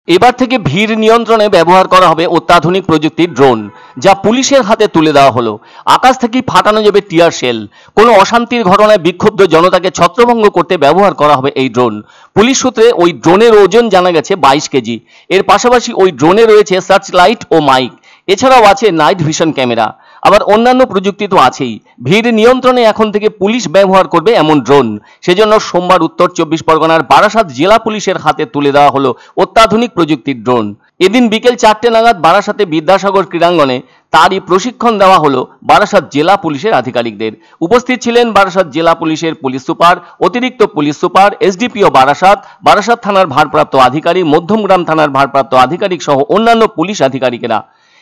এবার থেকে ভিড় নিয়ন্ত্রণে ব্যবহার করা হবে অত্যাধুনিক প্রযুক্তির ড্রোন, যা পুলিশের হাতে তুলে দেওয়া হলো। আকাশ থেকেই ফাটানো যাবে টিয়ার শেল। কোনো অশান্তির ঘটনায় বিক্ষুব্ধ জনতাকে ছত্রভঙ্গ করতে ব্যবহার করা হবে এই ড্রোন। পুলিশ সূত্রে ওই ড্রোনের ওজন জানা গেছে 22 কেজি। এর পাশাপাশি ওই ড্রোনে রয়েছে সার্চ লাইট ও মাইক। এছাড়াও আছে নাইট ভিশন ক্যামেরা। আবার অন্যান্য প্রযুক্তি তো আছেই। ভিড় নিয়ন্ত্রণে এখন থেকে পুলিশ ব্যবহার করবে এমন ড্রোন। সেজন্য সোমবার উত্তর 24 পরগনার বারাসাত জেলা পুলিশের হাতে তুলে দেওয়া হলো অত্যাধুনিক প্রযুক্তির ড্রোন। এদিন বিকেল 4টে নাগাদ বারাসাতে বিদ্যাসাগর ক্রীড়াঙ্গনে তারই প্রশিক্ষণ দেওয়া হলো বারাসাত জেলা পুলিশের আধিকারিকদের। উপস্থিত ছিলেন বারাসাত জেলা পুলিশের পুলিশ সুপার, অতিরিক্ত police super, SDPO Barasat, Barasat থানার ভারপ্রাপ্ত আধিকারিক, মধ্যমগ্রাম থানার ভারপ্রাপ্ত আধিকারিক সহ অন্যান্য পুলিশ আধিকারিকেরা।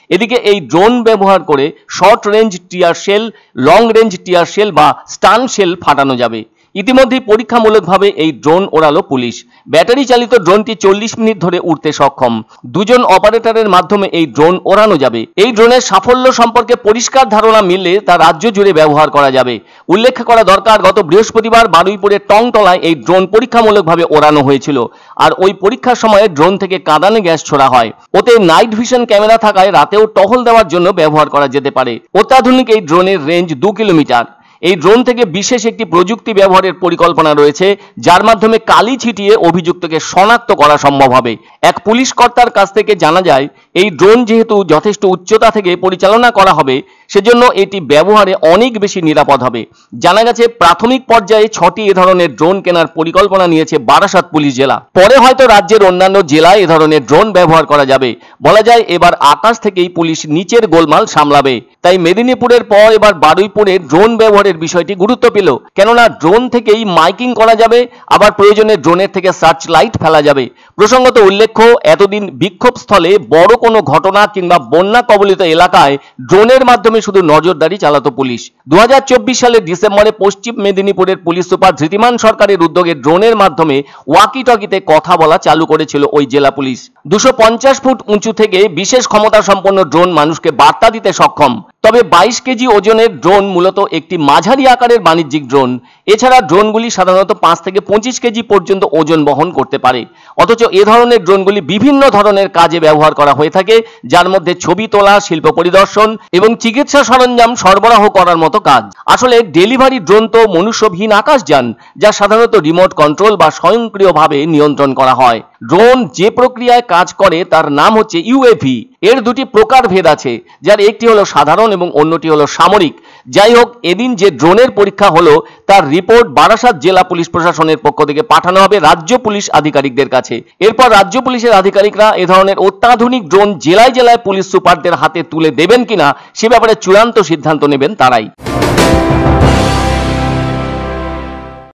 এদিকে এই ড্রোন ব্যবহার করে short range tear shell, long range tear shell বা স্টান শেল ফাটানো যাবে। ইতিমধ্যেই পরীক্ষামূলকভাবে এই ড্রোন ওড়ালো পুলিশ। ব্যাটারি চালিত ড্রোনটি 40 মিনিট ধরে উড়তে সক্ষম। দুজন অপারেটরের মাধ্যমে এই ড্রোন ওড়ানো যাবে। এই ড্রোনের সাফল্য সম্পর্কে পরিষ্কার ধারণা মিললে তা রাজ্য জুড়ে ব্যবহার করা যাবে। উল্লেখ করা দরকার, গত বৃহস্পতিবার বারুইপুরের টংতলায় এই ড্রোন পরীক্ষামূলকভাবে ওড়ানো হয়েছিল। আর ওই পরীক্ষার সময়ে ড্রোন থেকে কাঁদানে গ্যাস ছোড়া হয়। ওতে নাইট ভিশন ক্যামেরা থাকায় রাতেও টহল দেওয়ার জন্য ব্যবহার করা যেতে পারে। অত্যাধুনিক এই ড্রোনের রেঞ্জ 2 কিলোমিটার। এই ড্রোন থেকে বিশেষ একটি প্রযুক্তি ব্যবহারের পরিকল্পনা রয়েছে, যার মাধ্যমে কালি ছিটিয়ে অভিযুক্তকে শনাক্ত করা সম্ভব হবে। এক পুলিশ কর্তার কাছ থেকে জানা যায়, এই ড্রোন যেহেতু যথেষ্ট উচ্চতা থেকে পরিচালনা করা হবে, সেজন্য এটি ব্যবহারে অনেক বেশি নিরাপদ হবে। জানা গেছে প্রাথমিক পর্যায়ে 6টি এ ধরনের ড্রোন কেনার পরিকল্পনা নিয়েছে বারাসাত পুলিশ জেলা। পরে হয়তো রাজ্যের অন্যান্য জেলায় এ ধরনের ড্রোন ব্যবহার করা যাবে। বলা যায় এবার আকাশ থেকেই পুলিশ নিচের গোলমাল সামলাবে। তাই মেদিনীপুরের পর এবার বারুইপুরে ড্রোন ব্যবহারের বিষয়টি গুরুত্ব পেল। কেননা ড্রোন থেকেই মাইকিং করা যাবে, আবার প্রয়োজনে ড্রোনের থেকে সার্চ লাইট ফেলা যাবে। প্রসঙ্গত উল্লেখ্য, এতদিন বিক্ষোভ স্থলে বড় কোনো ঘটনা কিংবা বন্যা কবলিত এলাকায় ড্রোনের মাধ্যমে শুধু নজরদারি চালাতো পুলিশ। 2024 সালের ডিসেম্বরে পশ্চিম মেদিনীপুরের পুলিশ সুপার ধৃতিমান সরকারের উদ্যোগে ড্রোনের মাধ্যমে ওয়াকি টকিতে কথা বলা চালু করেছিল ওই জেলা পুলিশ। 250 ফুট উঁচু থেকে বিশেষ ক্ষমতা সম্পন্ন ড্রোন মানুষকে বার্তা দিতে সক্ষম। তবে 22 কেজি ওজনের ড্রোন মূলত একটি মাঝারি আকারের বাণিজ্যিক ড্রোন। এছাড়া ড্রোনগুলি সাধারণত 5 থেকে 25 কেজি পর্যন্ত ওজন বহন করতে পারে। অথচ এ ধরনের ড্রোনগুলি বিভিন্ন ধরনের কাজে ব্যবহার করা হয়ে থাকে, যার মধ্যে ছবি তোলা, শিল্প পরিদর্শন এবং চিকিৎসা সরঞ্জাম সরবরাহ করার মতো কাজ। আসলে ডেলিভারি ড্রোন তো মনুষ্যবিহীন আকাশযান, যা সাধারণত রিমোট কন্ট্রোল বা স্বয়ংক্রিয়ভাবে নিয়ন্ত্রণ করা হয়। ড্রোন যে প্রক্রিয়ায় কাজ করে তার নাম হচ্ছে ইউএভি। এর দুটি প্রকার ভেদ আছে, যার একটি হলো সাধারণ এবং অন্যটি হলো সামরিক। যাই হোক, এদিন যে ড্রোনের পরীক্ষা হলো তার রিপোর্ট বারাসাত জেলা পুলিশ প্রশাসনের পক্ষ থেকে পাঠানো হবে রাজ্য পুলিশ আধিকারিকদের কাছে। এরপর রাজ্য পুলিশের আধিকারিকরা এ ধরনের অত্যাধুনিক ড্রোন জেলায় জেলায় পুলিশ সুপারদের হাতে তুলে দেবেন কিনা সে ব্যাপারে চূড়ান্ত সিদ্ধান্ত নেবেন তারাই।